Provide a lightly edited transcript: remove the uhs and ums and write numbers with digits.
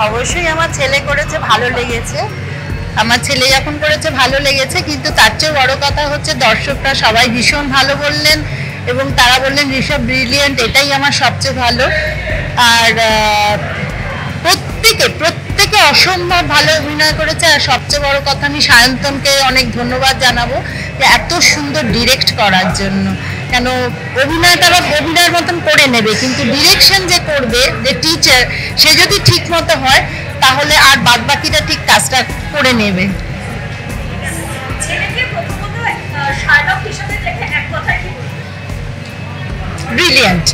অবশ্যই আমার ছেলে করেছে, ভালো লেগেছে। আমার ছেলে যখন করেছে ভালো লেগেছে, কিন্তু তার চেয়ে বড় কথা হচ্ছে দর্শকরা সবাই ভীষণ ভালো বললেন এবং তারা বললেন ঋষভ ব্রিলিয়েন্ট, এটাই আমার সবচেয়ে ভালো। আর প্রত্যেকে অসম্ভব ভালো অভিনয় করেছে। আর সবচেয়ে বড় কথা, আমি সায়ন্তনকে অনেক ধন্যবাদ জানাবো যে এত সুন্দর ডিরেক্ট করার জন্য। কেন অভিনয়টা বা অভিনয়ের মতন করে নেবে, কিন্তু ডিরেকশন যে করবে, যে টিচার, সে যদি ঠিক মতো হয় তাহলে আর বাদ বাকিটা ঠিক কাজটা করে নেবে। ব্রিলিয়েন্ট।